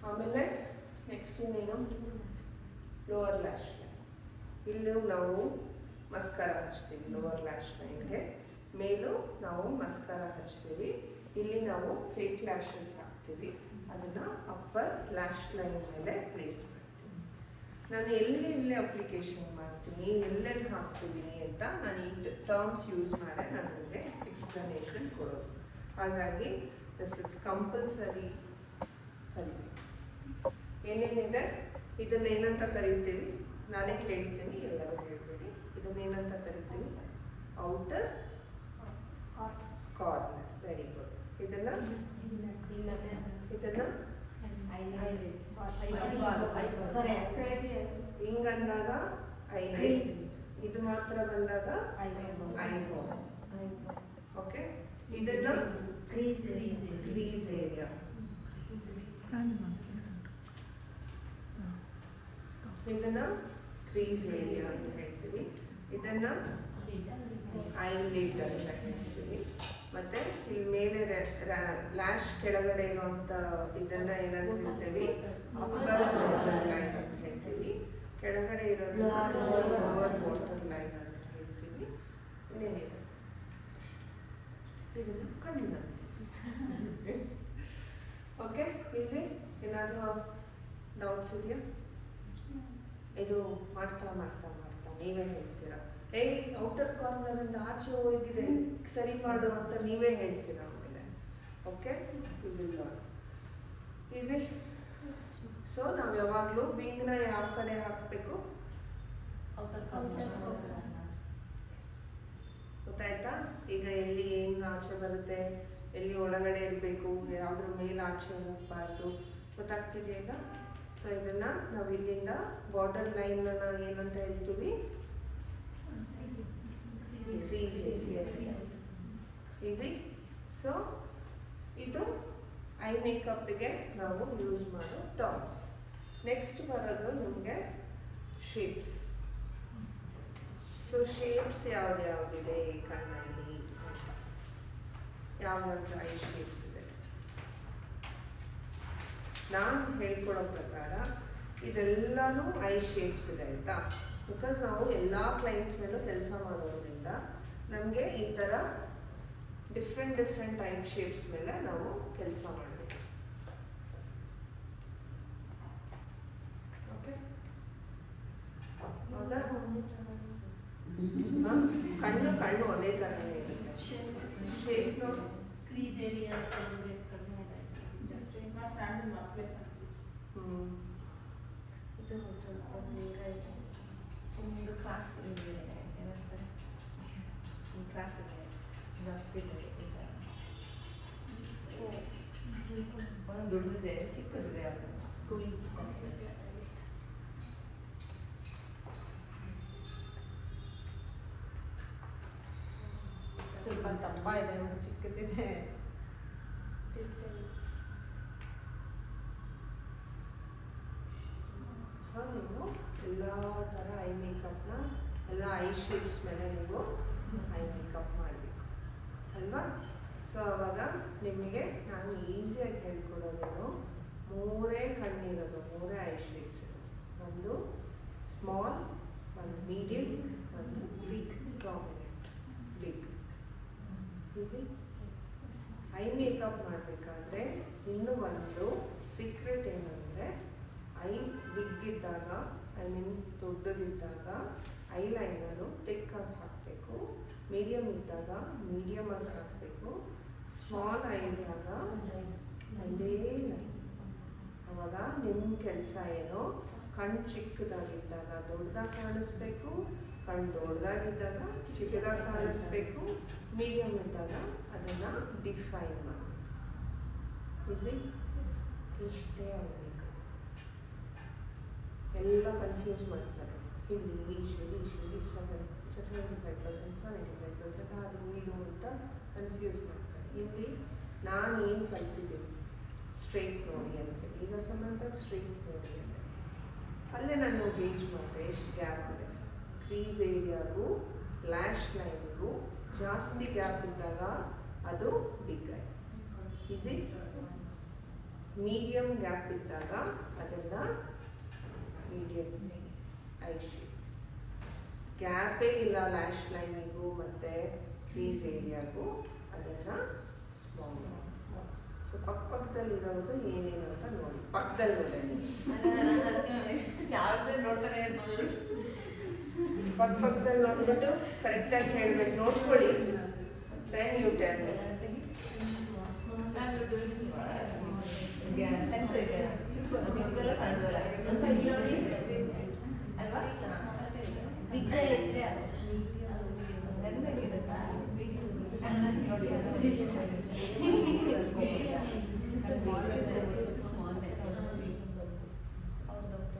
ಆಮೇಲೆ ನೆಕ್ಸ್ಟ್ ಇನ್ನೇನು lower lash line. ಇಲ್ಲೂ ನಾವು ಮಸ್ಕರ ಹಚ್ತೀವಿ. ಲೋವರ್ ಲ್ಯಾಶ್ ಲೈನ್ಗೆ ಮೇಲೂ ನಾವು ಮಸ್ಕರ ಹಚ್ತೀವಿ. ಇಲ್ಲಿ ನಾವು ಫೇಕ್ ಲ್ಯಾಶಸ್ ಹಾಕ್ತೀವಿ. ಅದನ್ನು ಅಪ್ಪರ್ ಲ್ಯಾಶ್ ಲೈನ್ ಮೇಲೆ ಪ್ಲೇಸ್ ಮಾಡ್ತೀನಿ. ನಾನು ಎಲ್ಲೆಲ್ಲಿ ಅಪ್ಲಿಕೇಶನ್ ಮಾಡ್ತೀನಿ, ಎಲ್ಲೆಲ್ಲಿ ಹಾಕ್ತಿದ್ದೀನಿ ಅಂತ ನಾನು ಈ ಟರ್ಮ್ಸ್ ಯೂಸ್ ಮಾಡಿ ನಾನು ನಿಮಗೆ ಎಕ್ಸ್ಪ್ಲನೇಷನ್ ಕೊಡೋದು. ಹಾಗಾಗಿ ದಿಸ್ ಇಸ್ ಕಂಪಲ್ಸರಿ ಕಲಿಬೇಕು. ಏನೇನಿದೆ ಇದನ್ನೇನಂತ ಕರಿತೀವಿ, ನಾನೇ ಕೇಳ್ತೀನಿ, ಎಲ್ಲರೂ ಹೇಳ್ಬೇಡಿ. ಇದನ್ನೇನಂತ ಕರಿತೀವಿ? Outer corner. Very good. ಇದನ್ನ ಹಿಂಗ್ ಅಂದಾಗ ಐಲೈಟ್, ಇದು ಮಾತ್ರ ಬಂದಾಗ ಐಬ್ರೋ. ಓಕೆ, ಇದನ್ನ ಕ್ರೀಸ್ ಏರಿಯಾ, ಇದನ್ನ ಕ್ರೀಸ್ ಏರಿಯಾ ಅಂತ ಹೇಳ್ತೀವಿ. ಇದನ್ನ ಐಲಿಡ್ ಅಂತ ಹೇಳ್ತೀವಿ. ಮತ್ತೆ ಇಲ್ಲಿ ಮೇಲೆ ಲ್ಯಾಶ್ ಕೆಳಗಡೆ ಇರುವಂತ ಇದನ್ನ ಏನಂತ ಹೇಳ್ತೀವಿ? ಅಪ್ಪರ್ ವಾಟರ್ ಲೈನ್ ಅಂತ ಹೇಳ್ತೀವಿ. ಕೆಳಗಡೆ ಇರೋದು ಲೋವರ್ ವಾಟರ್ ಲೈನ್ ಅಂತ ಹೇಳ್ತೀವಿ. ಇನ್ನೇನಿದೆ? ಇದನ್ನ ಕಣ್ಣು. Okay, easy. ಏನಾದರೂ ಡೌಟ್ಸ್ ಇದೆಯಾ? ಇದು ಮಾಡ್ತಾ ಮಾಡ್ತಾ ಮಾಡ್ತಾ ನೀವೇ ಹೇಳ್ತೀರಾ, ಔಟರ್ ಕಾರ್ನರ್ ಇಂದ ಆಚೆ ಹೋಗಿದೆ ಸರಿ ಮಾಡು ಅಂತ ನೀವೇ ಹೇಳ್ತೀರಾ ಆಮೇಲೆ. Okay, easy. ಸೊ ನಾವು ಯಾವಾಗಲೂ ವಿಂಗ್ನ ಯಾವ ಕಡೆ ಹಾಕಬೇಕು? ಗೊತ್ತಾಯ್ತಾ? ಈಗ ಎಲ್ಲಿ ಏನು ಆಚೆ ಬರುತ್ತೆ, ಎಲ್ಲಿ ಒಳಗಡೆ ಇರಬೇಕು, ಯಾವ್ದ್ರ ಮೇಲೆ ಆಚೆ ಹೋಗಬಾರ್ದು, ಗೊತ್ತಾಗ್ತಿದೆಯಾ ಈಗ? ಸೊ ಇದನ್ನ ನಾವು ಇಲ್ಲಿಂದ ಬಾರ್ಡರ್ ಲೈನ್ ಏನಂತ ಹೇಳ್ತೀವಿ? ಈಸಿ. ಸೊ ಇದು ಐ ಮೇಕಪ್ಗೆ ನಾವು ಯೂಸ್ ಮಾಡೋ ಟರ್ಮ್ಸ್. ನೆಕ್ಸ್ಟ್ ಬರೋದು ನಿಮಗೆ ಶೇಪ್ಸ್. ಸೊ ಶೇಪ್ಸ್ ಯಾವ್ದ್ಯಾವ್ದಿದೆ ಕಣ್ಣಲ್ಲಿ ಅಂತ, ಯಾವ್ದಂತ ಐ ಶೇಪ್ಸ್ ಇದೆ ನಾನು ಹೇಳ್ಕೊಡೋ ಪ್ರಕಾರ ಇದೆಲ್ಲನೂ ಐ ಶೇಪ್ಸ್ ಇದೆ ಆಯಿತಾ. ಬಿಕಾಸ್ ನಾವು ಎಲ್ಲ ಕ್ಲೈಂಟ್ಸ್ ಮೇಲೂ ಕೆಲಸ ಮಾಡೋದ್ರಿಂದ ನಮಗೆ ಈ ಥರ ಡಿಫ್ರೆಂಟ್ ಟೈಪ್ ಶೇಪ್ಸ್ ಮೇಲೆ ನಾವು ಕೆಲಸ ಮಾಡಬೇಕು. ಓಕೆ, ಹೌದಾ? ಕಣ್ಣು ಅದೇ ಥರನೇ ಇರುತ್ತೆ. ಶೇಪ್ ನೋಡಿ, ಕ್ರೀಸ್ ಏರಿಯಾ ಕಡಿಮೆ ಇದೆ. ಇದು ಸ್ವಲ್ಪ ಬೇಗ ಇದೆ. ಒಂದು ಕ್ಲಾಸ್ ಇದೆ, ಏನಂತಾರೆ, ಕ್ಲಾಸ್ ಇದೆ, ಜಾಸ್ತಿ ಇದೆ. ಒಂದು ದೊಡ್ಡದಿದೆ, ಚಿಕ್ಕದಿದೆ, ಅದು ಸ್ಕೂಲ್. ಸ್ವಲ್ಪ ದಪ್ಪ ಇದೆ, ಒಂದು ಚಿಕ್ಕದಿದೆ. ಡಿಸ್ಟೆನ್ಸ್ ನೀವು ಎಲ್ಲ ಥರ ಐ ಮೇಕಪ್ನ ಎಲ್ಲ ಐ ಶೇಪ್ಸ್ ಮೇಲೆ ನೀವು ಐ ಮೇಕಪ್ ಮಾಡಬೇಕು ಅಲ್ವಾ? ಸೊ ಆವಾಗ ನಿಮಗೆ ನಾನು ಈಸಿಯಾಗಿ ಹೇಳ್ಕೊಡೋದೇನು, ಮೂರೇ ಕಣ್ಣಿರೋದು, ಮೂರೇ ಐ ಶೇಪ್ಸ್ ಇರೋದು. ಒಂದು ಸ್ಮಾಲ್, ಒಂದು ಮೀಡಿಯಮ್, ಒಂದು big, dominant. Big easy. Eye makeup ಮಾಡಬೇಕಾದ್ರೆ ಇನ್ನೂ ಒಂದು ಸೀಕ್ರೆಟ್ ಏನಂದರೆ, ಐ ಬಿಗ್ ಇದ್ದಾಗ, ಐ ಮೀನ್ ದೊಡ್ಡದಿದ್ದಾಗ ಐಲೈನರು ಥಿಕ್ಕಾಗಿ ಹಾಕಬೇಕು. ಮೀಡಿಯಮ್ ಇದ್ದಾಗ ಮೀಡಿಯಮಾಗಿ ಹಾಕಬೇಕು. ಸ್ಮಾಲ್ ಐ ಇದ್ದಾಗ ಒಂದೇ ಲೈನ್. ಆವಾಗ ನಿಮ್ಮ ಕೆಲಸ ಏನು, ಕಣ್ಣು ಚಿಕ್ಕದಾಗಿದ್ದಾಗ ದೊಡ್ಡದಾಗಿ ಕಾಣಿಸ್ಬೇಕು, ಕಣ್ಣು ದೊಡ್ಡದಾಗಿದ್ದಾಗ ಚಿಕ್ಕದಾಗಿ ಕಾಣಿಸ್ಬೇಕು, ಮೀಡಿಯಮ್ ಇದ್ದಾಗ ಅದನ್ನು ಡಿಫೈನ್ ಮಾಡಬೇಕು. ಈಸಿ. ಇಷ್ಟೇ ಆಗಬೇಕು. ಎಲ್ಲ ಕನ್ಫ್ಯೂಸ್ ಮಾಡ್ತಾರೆ. ಇಲ್ಲಿ 75%, 75% ಅದು ಇದು ಅಂತ ಕನ್ಫ್ಯೂಸ್ ಮಾಡ್ತಾರೆ. ಇಲ್ಲಿ ನಾನು ಏನು ಕಲ್ತಿದ್ದೀನಿ, ಸ್ಟ್ರೈಟ್ ನೋಡಿ ಅಂತ. ಈಗ ಸಮಂತ ಸ್ಟ್ರೈಟ್ ನೋಡಿ ಅಂತ ಅಲ್ಲೇ ನಾನು ಗೇಜ್ ಮಾಡಿದೆ ಎಷ್ಟು ಗ್ಯಾಪ್ ಇದೆ. ಕ್ರೀಸ್ ಏರಿಯಾಗೂ ಲ್ಯಾಶ್ ಲೈನ್ಗೂ ಜಾಸ್ತಿ ಗ್ಯಾಪ್ ಇದ್ದಾಗ ಅದು big eye. Easy. Medium gap ಇದ್ದಾಗ ಅದನ್ನು ಮೀಡಿಯಂ ಐ ಶೇಪ್. ಗ್ಯಾಪೇ ಇಲ್ಲ ಲ್ಯಾಶ್ ಲೈನಿಗೂ ಮತ್ತು ಕ್ರೀಸ್ ಏರಿಯಾಗೂ ಅದನ್ನು ಸ್ಮಾಲ್. ಸೊ ಪಕ್ಕದಲ್ಲಿರೋದು ಏನೇನು ಅಂತ ನೋಡಿ, ಪಕ್ಕದಲ್ಲಿ ನೋಡ್ತಾರೆ ಪಕ್ಕದಲ್ಲಿ ನೋಡ್ಬಿಟ್ಟು ಕರೆಕ್ಟಾಗಿ ಹೇಳ್ಬೇಕು, ನೋಡ್ಕೊಳ್ಳಿ. Then you tell me.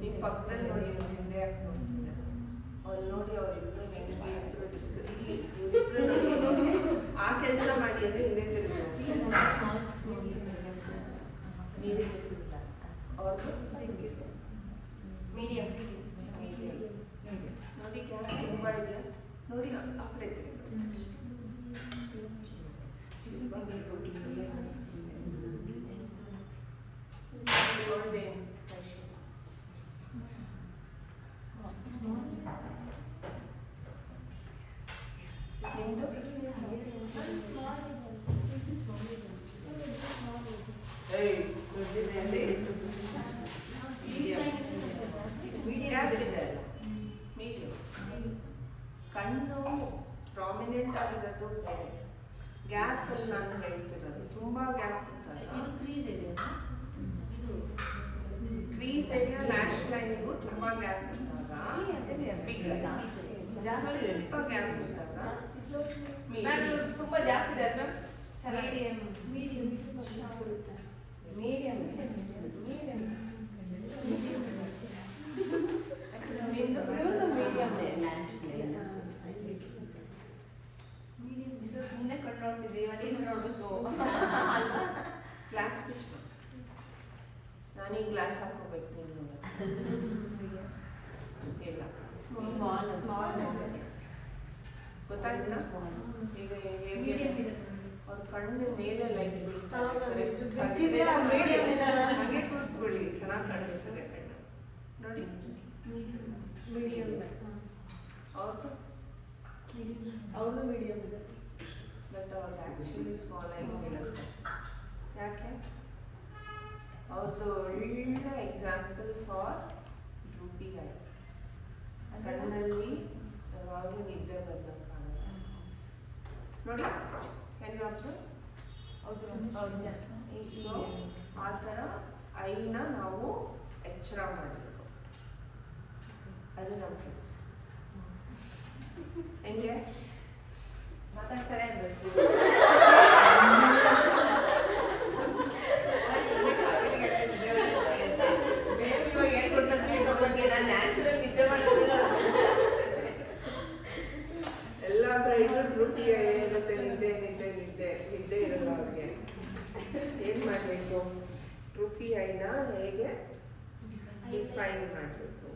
ಈ ಪಕ್ಕದಲ್ಲಿ ನೋಡಿ, ಹಿಂದೆ ಅವ್ರು ನೋಡಿ, ಅವರಿಬ್ರು ಹೆಂಗೆ ಆ ಕೆಲಸ ಮಾಡಿ ಅಂದ್ರೆ ಹಿಂದೆ ತಿರುಗಿ ಅವ್ರದ್ದು ಮೀಡಿಯಂ ನೋಡಿ, ಕ್ಯಾಪ್ ತುಂಬ ಇದೆಯಾ ನೋಡಿ, ಆ ಕಡೆ ತಿರುಗಿ. ಕಣ್ಣು ಪ್ರಾಮಿನೆಂಟ್ ಆಗಿರೋದು ಬೇರೆ, ಗ್ಯಾಪ್ ನಾನು ಹೇಳ್ತಿರೋದು ತುಂಬ ಗ್ಯಾಪ್ ಇದು ಕ್ರೀಸ್ ಇದೆ. ಕ್ರೀಸ್ ಏರಿಯಾ ಲ್ಯಾಶ್ ಲೈನಿಗೂ ತುಂಬ ಗ್ಯಾಪ್ ಇದ್ದಾಗ ಸ್ವಲ್ಪ ಗ್ಯಾಪ್ ಇದ್ದಾಗ ತುಂಬ ಜಾಸ್ತಿ ಇದೆ ಮೀಡಿಯಂ ಮೀಡಿಯಂ ಸುಮ್ಮನೆ ಕಣ್ಣು ನೋಡ್ತಿದ್ವಿ, ಅದೇನು ನೋಡ್ಬೇಕು. ಗ್ಲಾಸ್ ಪಿಚ್ ನಾನೀಗ ಗ್ಲಾಸ್ ಹಾಕೋಬೇಕು, ನೀನು ಇಲ್ಲ ಗೊತ್ತಾಯ್ತಾ? ಈಗ ಹೇಗೆ ಅವ್ರ ಕಣ್ಣು ಮೇಲೆ ಲೈಟ್ ಹಾಗೆ ಕೂತ್ಕೊಳ್ಳಿ, ಚೆನ್ನಾಗಿ ಕಾಣಿಸ್ತದೆ ಕಣ್ಣು ನೋಡಿ. ಮೀಡಿಯಂ ಅವ್ರದ್ದು ಮೀಡಿಯಂ ಇದೆ, ಬಟ್ ಅವ್ರದ್ದು ಆ್ಯಕ್ಚುಲಿ ಸ್ಮಾಲ್ ಆಗಿರುತ್ತೆ. ಯಾಕೆ? ಅವ್ರದ್ದು ಒಳ್ಳೆ ಎಕ್ಸಾಂಪಲ್ ಫಾರ್ ಡ್ರೂಪಿ ಐ. ಕಣ್ಣಲ್ಲಿ ಯಾವಾಗಲೂ ನಿದ್ದೆ ಬಂದಾಗ ಕಾಣುತ್ತೆ ನೋಡಿ. Can you observe? ಸೊ ಆ ಥರ ಐನ ನಾವು ಎಚ್ಚರ ಮಾಡಬೇಕು, ಅದು ನಮ್ಮ ಕೆಲಸ. ಹೆಂಗೆ ಮಾತಾಡ್ತಾರೆ ಅನ್ಬೇಕು. ನ್ಯಾಚುರಲ್ ನಿದ್ದೆ ಮಾಡೋದಿಲ್ಲ, ಎಲ್ಲ ಬ್ರೈಡು ಡ್ರೂಪಿ ಇರುತ್ತೆ, ನಿದ್ದೆ ನಿದ್ದೆ ನಿದ್ದೆ ನಿದ್ದೆ ಇರಲ್ಲ ಅವ್ರಿಗೆ. ಏನು ಮಾಡಬೇಕು? ಡ್ರೂಪಿ ಐನ ಹೇಗೆ ಡಿಫೈನ್ ಮಾಡಬೇಕು?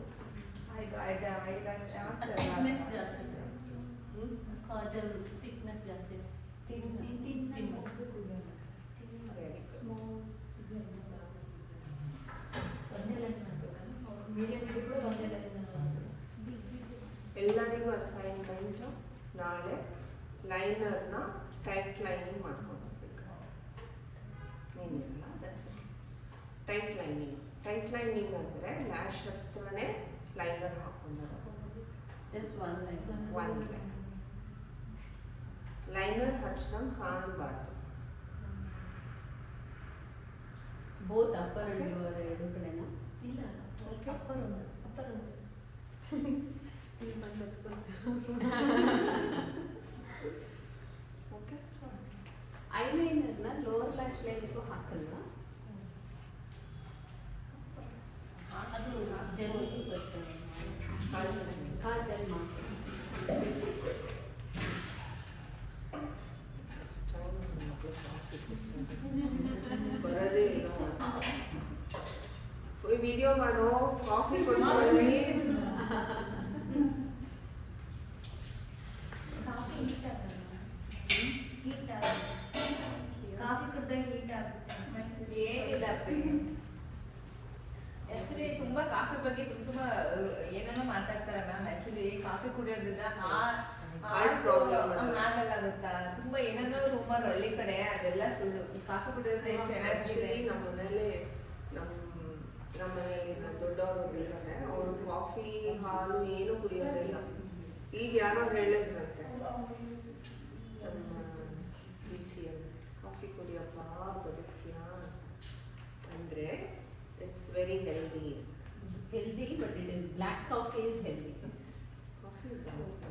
ಕಾಜಲ್ ಥಿಕ್ನೆಸ್ ಜಾಸ್ತಿ, ಎಲ್ಲರಿಗೂ ಅಸೈನ್ಮೆಂಟು ನಾಳೆ ಲೈನರ್ನ ಟೈಟ್ ಲೈನಿಂಗ್ ಮಾಡ್ಕೊಂಡು ಹೋಗ್ಬೇಕು. ಏನಿಲ್ಲ, ಟೈಟ್ ಲೈನಿಂಗ್. ಟೈಟ್ ಲೈನಿಂಗ್ ಅಂದರೆ ಲ್ಯಾಶ್ ಹತ್ರನೇ ಲೈನರ್ ಹಾಕೊಂಡಿರೋದು, ಜಸ್ಟ್ ಒನ್ ಲೈನ್. ಲೈನರ್ ಹಚ್ಚಿದಂಗೆ ಕಾಣಬಾರ್ದು. ಬೋತ್ ಅಪ್ಪರ್ ಅಂಡ್ ಲೋವರ್ ಎರಡು ಕಡೆನಾ? ಇಲ್ಲ, ಅಪ್ಪರ್ ಒಂದು, ಅಪ್ಪರ್ ಒಂದು. ಓಕೆ. ಐಲೈನರ್ನ ಲೋವರ್ ಲ್ಯಾಶ್ ಲೈನಿಗೂ ಹಾಕಲ್ಲ, ಅದು ಜೆಲ್ ಕಾಜಲ್ ಮಾತ್ರ. ಬರೋದೇ ಇಲ್ಲ. ವಿಡಿಯೋ ಮಾಡೋ, ಕಾಫಿ ಕಾಫಿ ಕುಡ್ದಾಗ ಹೀಟ್ ಆಗುತ್ತೆ. ಏನಿಲ್ಲ ಕಾಫಿ ಕುಡಿಯೋದ್ರಿಂದ Heart problem ಅಲ್ಲ. ಆಗಲ್ಲ ಗೊತ್ತಾ. ತುಂಬಾ ಏನಾದ್ರು ರೂಮರ್ ಹಳ್ಳಿ ಕಡೆ ಅದೆಲ್ಲ ಸುಳ್ಳು. ಈ ಕಾಫಿ ಕುಡಿಯೋದ್ರಿಂದ ಎಷ್ಟು ಎನರ್ಜಿ ಇದೆ. ಆಕ್ಚುಲಿ ನಮ್ಮ ಮನೆಯಲ್ಲಿ ನಮ್ಮ ದೊಡ್ಡವರು ಇದ್ದಾರೆ, ಅವರು ಕಾಫಿ ಹಾಲು ಏನು ಕುಡಿಯೋದಿಲ್ಲ. ಈಗ ಯಾರೋ ಹೇಳಿದ್ರಂತೆ ನಮ್ಮ DCM, ಕಾಫಿ ಕುಡಿಯಪ್ಪ ಬದುಕ್ತೀಯ ಅಂದ್ರೆ it's very healthy. Healthy, but it is black coffee is healthy. Coffee is also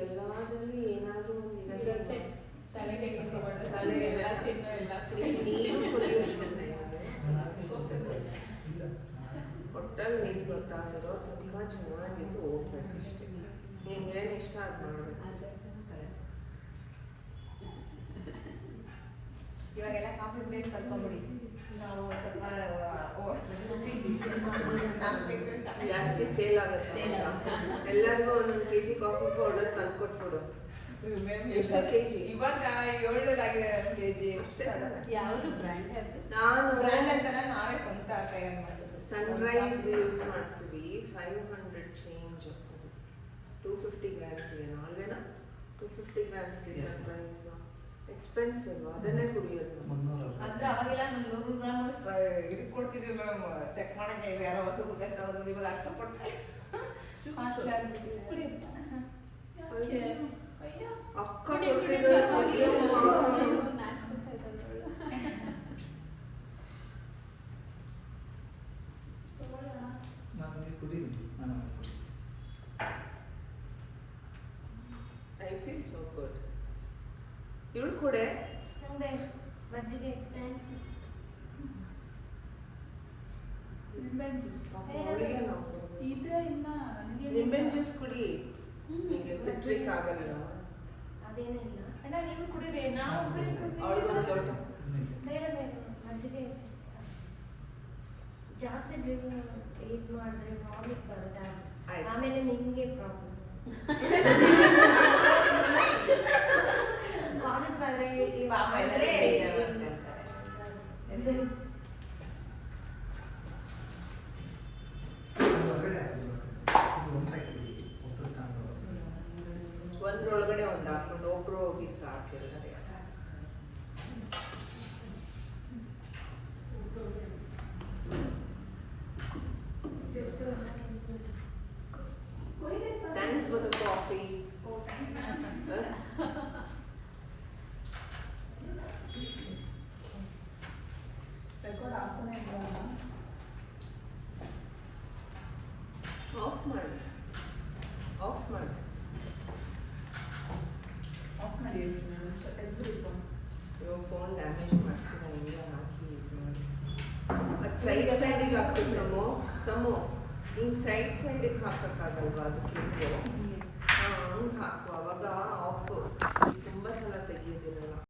ಎಲ್ಲಾದ್ರಲ್ಲಿ ಏನಾದ್ರೂ ಒಂದು ಇರುತ್ತೆ. ನೀರು ಪೊಲ್ಯೂಷನ್ ಒಟ್ಟಲ್ಲಿ ನೀರು ಗೊತ್ತಾಗಿರೋ ತುಂಬ ಚೆನ್ನಾಗಿದ್ದು ಹೋಗ್ಬೇಕಷ್ಟೇ. ನಿಂಗೇನು ಇಷ್ಟ ಅದು ಮಾಡಬೇಕು. ಇವಾಗೆಲ್ಲ ಕಾಫಿ ಕುಡಿಯೋದು ಕಲ್ತ್ಕೊಂಡ್ಬಿಡಿ. ನಾವು ಸ್ವಲ್ಪ ಜಾಸ್ತಿ ಸೇಲ್ ಆಗುತ್ತೆ ಅಂತ ಎಲ್ಲರಿಗೂ ಒಂದೊಂದು kg ಕಾಫಿ ಪೌಡರ್ ತಂದ್ಕೊಟ್ಬಿಡು. ಎಷ್ಟು kg? ಇವಾಗ 700 ಆಗಿದೆ ಕೆಜಿ. ಅಷ್ಟೇ ಅಲ್ಲ? ಯಾವುದು ಬ್ರ್ಯಾಂಡ್ ಅದು? ನಾನು ಬ್ರ್ಯಾಂಡ್ ಅಂತ ನಾವೇ ಸ್ವಂತ ತಯಾರು ಮಾಡೋದು. ಸನ್ರೈಸ್ ಯೂಸ್ ಮಾಡ್ತೀವಿ. 500 ಚೇಂಜ್ 250 ಗ್ರಾಮ್ಸ್ ಏನೋ ಅಲ್ವೇನಾ? 250 ಗ್ರಾಮ್ಸ್ಗೆ ಸನ್ರೈಸ್ ಎಕ್ಸ್ಪೆನ್ಸಿವ್, ಅದನ್ನೇ ಕುಡಿಯೋದು. ಅಂದ್ರೆ ಅವಾಗೆಲ್ಲ 100 ಗ್ರಾಮ್ ಇದು ಕೊಡ್ತಿದ್ವಿ ಮೇಡಮ್, ಚೆಕ್ ಮಾಡಕ್ಕೆ ಯಾರೋ ಹೊಸ ಕುಡಿಯೋದು. ಇವಾಗ ಅಷ್ಟು ಕೊಡ್ತಾರೆ. ಅಕ್ಕ ಕೊಟ್ಟಿದ್ರು ಕುಡಿಯಮ್ಮ. I feel so good. ಇವಳು ಕೊಡೆ ಮಜ್ಜಿಗೆ ಅವಳಿಗೆ ನಾವು ನಿಂಬೆಹಣ್ಣು ಜ್ಯೂಸ್ ಕುಡಿ, ನಿಂಗೆ ಸಿಟ್ರಿಕ್ ಆಗಲ್ಲ. ಅದೇನಿಲ್ಲ. ಅಣ್ಣ ನೀವು ಕುಡಿರಿ, ನಾವು ಅವಳಿಗೊಂದು ಲೋಟ. ಬೇಡ ಬೇಡ ಮಜ್ಜಿಗೆ ಜಾಸ್ತಿ ಡ್ರಿಂಕ್ ಇದು ಮಾಡಿದ್ರೆ ವಾಮಿಟ್ ಬರುತ್ತೆ. ಆಯ್ತು. ಆಮೇಲೆ ನಿಮಗೆ ಪ್ರಾಬ್ಲಮ್. ವಾಮಿಟ್ ಬಂದ್ರೆ ಒಂದ್ರೊಳಗಡೆ ಒಂದು ಹಾಕೊಂಡು ಒಬ್ರು ಹೋಗಿ ಸಾಕಿರ್ತಾರೆ. Thanks for the coffee. Of ಮಾಡಿ, ಆಫ್ ಮಾಡಿ. ಇವಾಗ ಫೋನ್ ಡ್ಯಾಮೇಜ್ ಮಾಡ್ತೀರಾ ಹಿಂಗೆ ಹಾಕಿ ಇದು ಮಾಡಿ. ಅದು ಸೈಡ್ ಸೈಡಿಗೆ ಹಾಕ್ಬೇಕು ಸಮು ಹಿಂಗೆ ಸೈಡಿಗೆ ಹಾಕೋಕ್ಕಾಗಲ್ವಾ ಅದು ಕ್ಲಿಪ್ಪು? ಹಂಗೆ ಹಾಕು, ಅವಾಗ ಆಫ್. ತುಂಬ ಸಲ ತೆಗಿಯೋದಿರಲ್ಲ.